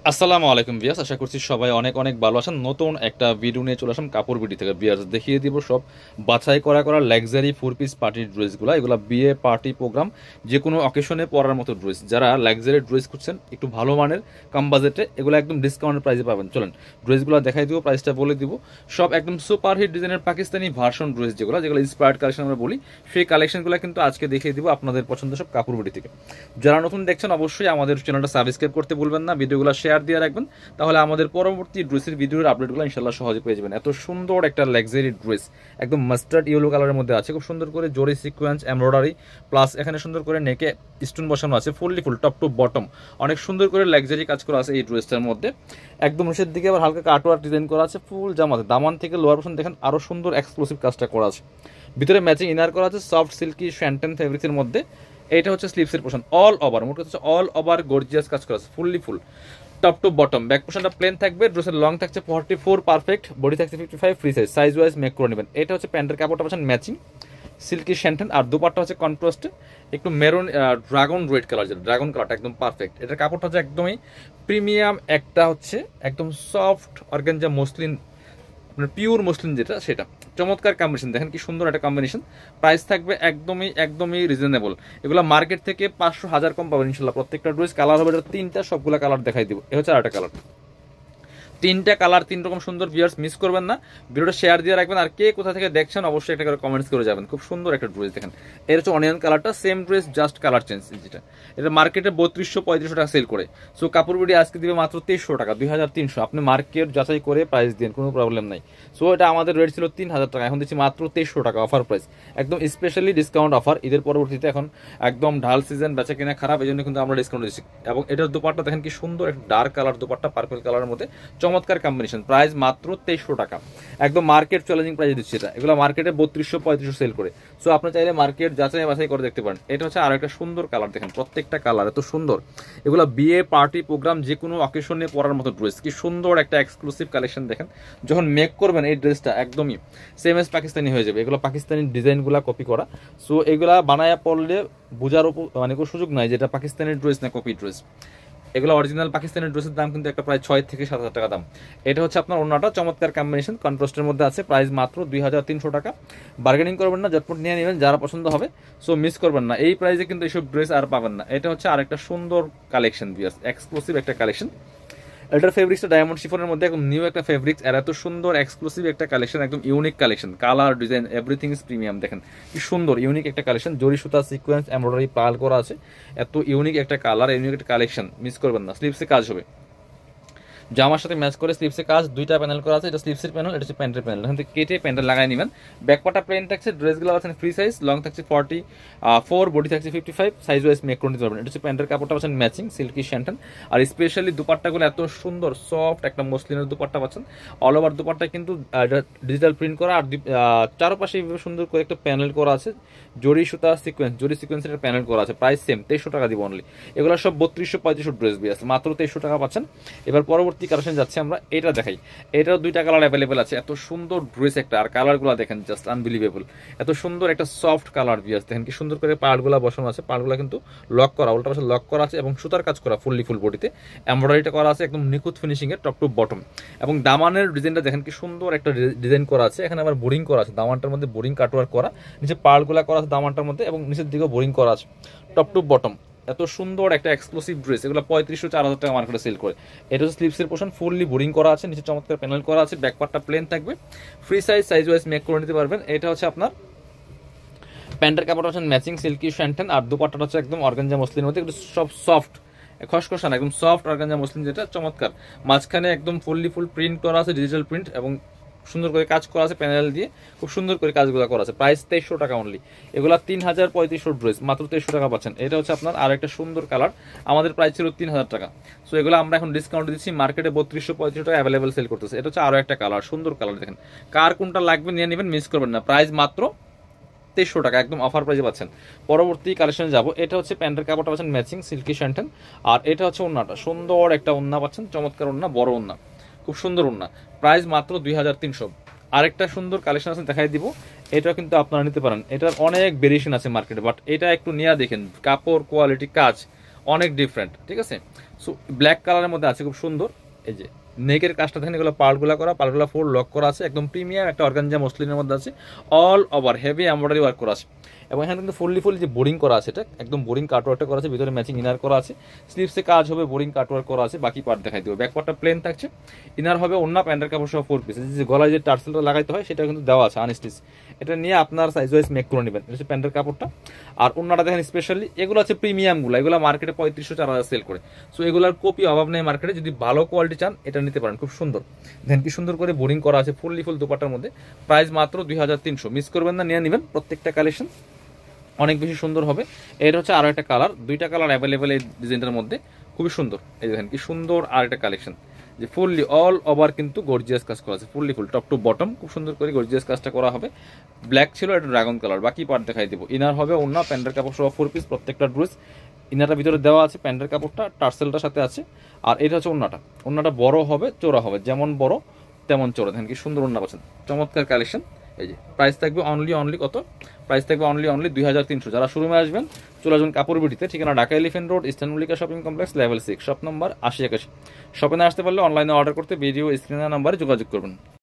আসসালামু আলাইকুম ভিউয়ার্স, আশা করছি সবাই অনেক অনেক ভালো আছেন। নতুন একটা ভিডিও নিয়ে চলে আসলাম কাপড় বিডি থেকে। ভিউয়ার্স দেখিয়ে দিব সব বাছাই করা লাক্সারি 4 পিস পার্টির ড্রেসগুলো। এগুলো বিয়ে পার্টি প্রোগ্রাম যে কোনো অকেশনে পরার মতো ড্রেস। যারা লাক্সারি ড্রেস খুঁজছেন একটু ভালো মানের কম বাজেটে, এগুলো একদম ডিসকাউন্টের প্রাইসে পাবেন। চলেন ড্রেসগুলো দেখাই দিব, প্রাইসটা বলে দিব। সব একদম সুপার হিট ডিজাইনের পাকিস্তানি ভার্সন ড্রেস, যেগুলো ইন্সপায়ার্ড কালেকশন আমরা বলি, সেই কালেকশনগুলো কিন্তু আজকে দেখিয়ে দিব আপনাদের পছন্দ সব কাপড় বিডি থেকে। যারা নতুন দেখছেন অবশ্যই আমাদের চ্যানেলটা সাবস্ক্রাইব করতে ভুলবেন না, ভিডিওগুলো শেয়ার দিয়ে রাখবেন, তাহলে আমাদের পরবর্তী ড্রেসের ভিডিওর আপডেটগুলো ইনশাল্লাহ সহজে পেয়ে যাবেন। এত সুন্দর একটা লাক্সারি ড্রেস, একদম মাস্টার্ড ইয়েলো কালারের মধ্যে আছে, খুব সুন্দর করে জরি সিকোয়েন্স এমব্রয়ডারি প্লাস এখানে সুন্দর করে নেকে স্টোন বসানো আছে, fully full top to bottom, অনেক সুন্দর করে লাক্সারি কাজ করা আছে এই ড্রেসটার মধ্যে। একদম নিচের দিকে আবার হালকা কাটওয়ার্ক ডিজাইন করা আছে, ফুল জামাতে দামান থেকে লোয়ার পোর্শন দেখেন আরো সুন্দর এক্সক্লুসিভ কাজটা করা আছে। ভিতরে ম্যাচিং ইনার করা আছে সফট সিল্কি শ্যান্টেন ফেব্রিক্সের মধ্যে। এটা হচ্ছে স্লিভসের পোর্শন, অল ওভার মোট হচ্ছে অল ওভার গর্জিয়াস কাজ করা আছে, fully full top to bottom. Back পোর্শনটা প্লেন থাকবে, ড্রেসের লং থাকছে 44 পারফেক্ট, বডি থাকছে 55 ফ্রি সাইজ ওয়াইজ মেক করে নেবেন। এটা হচ্ছে প্যান্টের কাপড়টা পাচ্ছেন ম্যাচিং সিল্কি শ্যান্টেন, আর দুপাট্টা হচ্ছে কন্ট্রাস্টে একটু মেরুন ড্রাগন রেড কালার, যেটা ড্রাগন কালারটা একদম পারফেক্ট। এটার কাপড়টা হচ্ছে একদমই প্রিমিয়াম, একটা হচ্ছে একদম সফট অর্গানজা মসলিন, আপনার পিওর মসলিন যেটা, সেটা চমৎকার কম্বিনেশন। দেখেন কি সুন্দর একটা কম্বিনেশন। প্রাইস থাকবে একদমই রিজনেবল। এগুলো মার্কেট থেকে 500-1000 কম পাবেন ইনশাল্লাহ। প্রত্যেকটা ড্রেস কালার হবে তিনটা, সবগুলো কালার দেখাই দিব। এ হচ্ছে আরেকটা কালার, তিনটা কালার তিন রকম সুন্দর। ভিউয়ার্স মিস করবেন না, ভিডিওটা শেয়ার দিয়ে রাখবেন। আর কে কোথা থেকে দেখছেন অবশ্যই একটা করে কমেন্টস করে যাবেন। খুব সুন্দর একটা ড্রেস দেখেন, এটা হচ্ছে অনিয়ন কালারটা, same dress just colour change. যেটা এটা মার্কেটে 3200-3500 টাকা সেল করে, সো কাপড় বিডি আজকে দিবে মাত্র 2300 টাকা, 2300। আপনি মার্কেট যাচাই করে প্রাইস দিন, কোনো প্রবলেম নাই। সো এটা আমাদের রেট ছিল 3000 টাকা, এখন দিচ্ছি মাত্র 2300 টাকা অফার প্রাইস, একদম স্পেশালি ডিসকাউন্ট অফার। ঈদের পরবর্তীতে এখন একদম ঢাল সিজন, বেচা কিনা খারাপ, এই জন্য কিন্তু আমরা ডিসকাউন্ট দিচ্ছি। এবং এটার দুপাট্টা দেখেন কি সুন্দর, একটা ডার্ক কালার দুপাট্টা পার্পল কালারের মধ্যে, চমৎকার কম্বিনেশন। প্রাইস মাত্র 2300 টাকা, একদম মার্কেট চ্যালেঞ্জিং প্রাইস দিচ্ছে এটা। এগুলো মার্কেটে 3200-3500 সেল করে, সো আপনি চাইলে মার্কেট যাচাই বাছাই করে দেখতে পারেন। এটা হচ্ছে আরো একটা সুন্দর কালার, দেখেন প্রত্যেকটা কালার এত সুন্দর। এগুলো বিয়ে পার্টি প্রোগ্রাম যে কোনো অকেশনে পরার মতো ড্রেস, কি সুন্দর একটা এক্সক্লুসিভ কালেকশন। দেখেন যখন মেক করবেন এই ড্রেসটা একদমই সেম এস পাকিস্তানি হয়ে যাবে। এগুলো পাকিস্তানি ডিজাইনগুলো কপি করা, সো এগুলা বানায়া পড়লে বোঝার মানে কোনো সুযোগ নাই যেটা পাকিস্তানি ড্রেস না কপি ড্রেস। এগুলো অরিজিনাল পাকিস্তানি ড্রেসের দাম কিন্তু একটা প্রায় 6 থেকে 7 হাজার টাকা দাম। এটা হচ্ছে আপনার অন্যটা চমৎকার কম্বিনেশন, কন্ট্রাস্টের মধ্যে আছে, প্রাইস মাত্র 2300 টাকা। বার্গেনিং করবেন না, ঝটপট নিয়ে নেবেন যারা পছন্দ হবে, সো মিস করবেন না। এই প্রাইসে কিন্তু এইসব ড্রেস আর পাবেন না। এটা হচ্ছে আরেকটা সুন্দর কালেকশন, এক্সক্লুসিভ একটা কালেকশন। এটার ফেব্রিক্সটা ডায়মন্ড শিফনের মধ্যে একদম নিউ একটা ফেব্রিক্স, আর এত সুন্দর এক্সক্লুসিভ একটা কালেকশন, একদম unique collection, colour design everything is premium. দেখেন কি সুন্দর ইউনিক একটা কালেকশন, জরি সুতা সিকোয়েন্স এমব্রয়ডারি পাল করা আছে, এত ইউনিক একটা কালার, ইউনিক একটা কালেকশন, মিস করবেন না। স্লিভসে কাজ হবে, জামার সাথে ম্যাচ করে স্লিভসে কাজ, দুইটা প্যানেল করা আছে। এটা স্লিভসের প্যানেল, এটা হচ্ছে প্যান্টের প্যানেল। এখান থেকে কেটে প্যান্টের লাগাই নেবেন। ব্যাকপাটা প্লেন থাকছে, ড্রেসগুলো আছেন ফ্রি সাইজ, লং থাকছে 44, বডি থাকছে 55, সাইজ ওয়াইজ মেক করে নিতে পারবেন। এটা হচ্ছে প্যান্টের কাপড়টা পাচ্ছেন ম্যাচিং সিল্কি শ্যান্টন, আর স্পেশালি দুপাট্টাগুলো এত সুন্দর সফট একটা মসলিনের দুপাট্টা পাচ্ছেন। অল ওভার দুপাট্টা কিন্তু ডিজিটাল প্রিন্ট করা, আর চারপাশে এইভাবে সুন্দর করে একটা প্যানেল করা আছে, জরি সুতা সিকোয়েন্স, জরি সিকোয়েন্সের একটা প্যানেল করা আছে। প্রাইস সেম 2300 টাকা দিব অনলি। এগুলো সব 3200-3500 ড্রেস বি আছে, মাত্র 2300 টাকা পাচ্ছেন। এবার পরবর্তী কালেকশন যাচ্ছে আমরা, এটা দেখাই। এটাও দুইটা কালার অ্যাভেলেবেল আছে, এত সুন্দর ড্রেস একটা, আর কালারগুলো দেখেন জাস্ট আনবিলিভেবল। এত সুন্দর একটা সফট কালার বিয়াস, দেখেন কি সুন্দর করে পার্টগুলো বসানো আছে, পার্টগুলো কিন্তু লক করা, উল্টা পাশে লক করা আছে, এবং সুতার কাজ করা ফুললি ফুল বডিতে, এমব্রয়ডারিটা করা আছে একদম নিখুঁত ফিনিশিং এর টপ টু বটম। এবং দামানের ডিজাইনটা দেখেন কি সুন্দর একটা ডিজাইন করা আছে, এখানে আবার বোরিং করা আছে, দামানটার মধ্যে বোরিং কাটওয়ার্ক করা, নিচে পার্টগুলো করা আছে দামানটার মধ্যে, এবং নিচের দিকেও বোরিং করা আছে টপ টু বটম। এত সুন্দর একটা এক্সক্লুসিভ ড্রেস, এগুলো 3500-4000 টাকা মার্কেটে সেল করে। এটা হচ্ছে স্লিভসের পোর্শন, ফুললি বোরিং করা আছে, নিচে চমৎকার প্যানেল করা আছে, ব্যাকপার্টটা প্লেন থাকবে, ফ্রি সাইজ ওয়াইজ মেক করে নিতে পারবেন। এটা হচ্ছে আপনার প্যান্টের কাপড়টা হচ্ছে ম্যাচিং সিল্কি শ্যান্টেন, আর দুপাট্টাটা হচ্ছে একদম অর্গানজা মসলিনের মধ্যে, একটু সব সফট খসখসান একদম সফট অর্গানজা মসলিন, যেটা চমৎকার। মাঝখানে একদম ফুললি ফুল প্রিন্ট করা আছে, ডিজিটাল প্রিন্ট, এবং সুন্দর করে কাজ করা আছে প্যানেল দিয়ে, খুব সুন্দর করে কাজগুলো করা আছে। প্রাইস 2300 টাকা অনলি। এগুলা 3000-3500 ড্রেস, মাত্র 2300 টাকা পাচ্ছেন। এটা হচ্ছে আপনার আর একটা সুন্দর কালার, আমাদের প্রাইস ছিল 3000 টাকা, সো এগুলো আমরা এখন ডিসকাউন্ট দিচ্ছি, মার্কেটে 3200-3500 টাকা অ্যাভেলেবেল সেল করতেছে। এটা হচ্ছে আরো একটা কালার, সুন্দর কালার, দেখেন কার কোনটা লাগবে নিয়ে নেবেন, মিস করবেন না। প্রাইস মাত্র 2300 টাকা, একদম অফার প্রাইসে পাচ্ছেন। পরবর্তী কালেকশনে যাব, এটা হচ্ছে প্যান্টের কাপড়টা পাচ্ছেন ম্যাচিং সিল্কি শ্যান্টেন, আর এটা হচ্ছে ওন্নাটা, সুন্দর একটা ওন্না পাচ্ছেন, চমৎকার ওন্না, বড় ওন্না, খুব সুন্দর ওন্না। প্রাইস মাত্র 2300। আরেকটা সুন্দর কালেকশন আছে দেখাই দিব, এটা কিন্তু আপনারা নিতে পারেন। এটার অনেক ভেরিয়েশন আছে মার্কেটে, বাট এটা একটু নিয়ে দেখেন, কাপড় কোয়ালিটি কাজ অনেক ডিফারেন্ট, ঠিক আছে। সো ব্ল্যাক কালারের মধ্যে আছে, খুব সুন্দর। এই যে নেকের কাজটা দেখেন, এগুলো পার্টগুলো করা, পার্টগুলো 4 লক করা আছে, একদম প্রিমিয়াম একটা অর্গানজা মসলিনের মধ্যে আছে, all over heavy embroidery work করা আছে। এবং এখানে কিন্তু ফুললি যে বোরিং করা আছে, এটা একদম বোরিং কাটওয়ার্কটা করা আছে, ভিতরে ম্যাচিং ইনার করা আছে, স্লিভসে কাজ হবে, বোরিং কাটওয়ার্ক করা আছে। বাকি পার্ট দেখাই দেবো। ব্যাক পার্টটা প্লেন থাকছে, ইনার হবে ওন্না প্যান্টের কাপড় সহ 4 পিস। যে গলায় যে টার্সেলটা লাগাইতে হয় সেটা কিন্তু দেওয়া আছে আনস্টিচ, এটা নিয়ে আপনার সাইজ ওয়াইজ মেক করে নেবেন। এটা হচ্ছে প্যান্টের কাপড়টা। আর ওন্নাটা দেখেন স্পেশালি, এগুলো আছে প্রিমিয়ামগুলো, এগুলো মার্কেটে 3500-4000 সেল করে। সো এগুলোর কপি অভাব নেই মার্কেটে, যদি ভালো কোয়ালিটি চান এটা নিতে পারেন, খুব সুন্দর। দেখেন কি সুন্দর করে বোরিং করা আছে, ফুললি ফুল দুপাটার মধ্যে। প্রাইস মাত্র 2300, মিস করবেন না, নিয়ে নেবেন। প্রত্যেকটা কালেকশন অনেক বেশি সুন্দর হবে। এর হচ্ছে আরো একটা কালার, দুইটা কালার অ্যাভেলেবেল এই ডিজাইনটার মধ্যে, খুবই সুন্দর। এই দেখেন কি সুন্দর আর একটা কালেকশন, যে ফুললি অল ওভার কিন্তু গর্জিয়াস কাজ করা আছে, fully full top to bottom খুব সুন্দর করে গর্জিয়াস কাজটা করা হবে। ব্ল্যাক ছিল, এটা ড্রাগন কালার। বাকি পার্ট দেখাই দেবো। ইনার হবে ওন্না প্যান্টের কাপড় সহ 4 পিস, প্রত্যেকটা ড্রেস। ইনারটা ভিতরে দেওয়া আছে, প্যান্টের কাপড়টা টার্সেলটার সাথে আছে। আর এটা হচ্ছে ওন্নাটা, ওন্নাটা বড় হবে, চোরা হবে, যেমন বড় তেমন চোরা। দেখেন কি সুন্দর ওন্না পাচ্ছেন, চমৎকার কালেকশন। এই যে প্রাইস থাকবে অনলি কত, প্রাইস থাকবে অনলি 2300। যারা শোরুমে আসবেন চলে আসবেন কাপড় বিটিতে, ঠিকানা Dhaka elephant road, eastern Mallika shopping complex, level 6, shop number 8081। শপে না আসতে পারলে অনলাইনে অর্ডার করতে ভিডিও স্ক্রিনের নাম্বারে যোগাযোগ করবেন।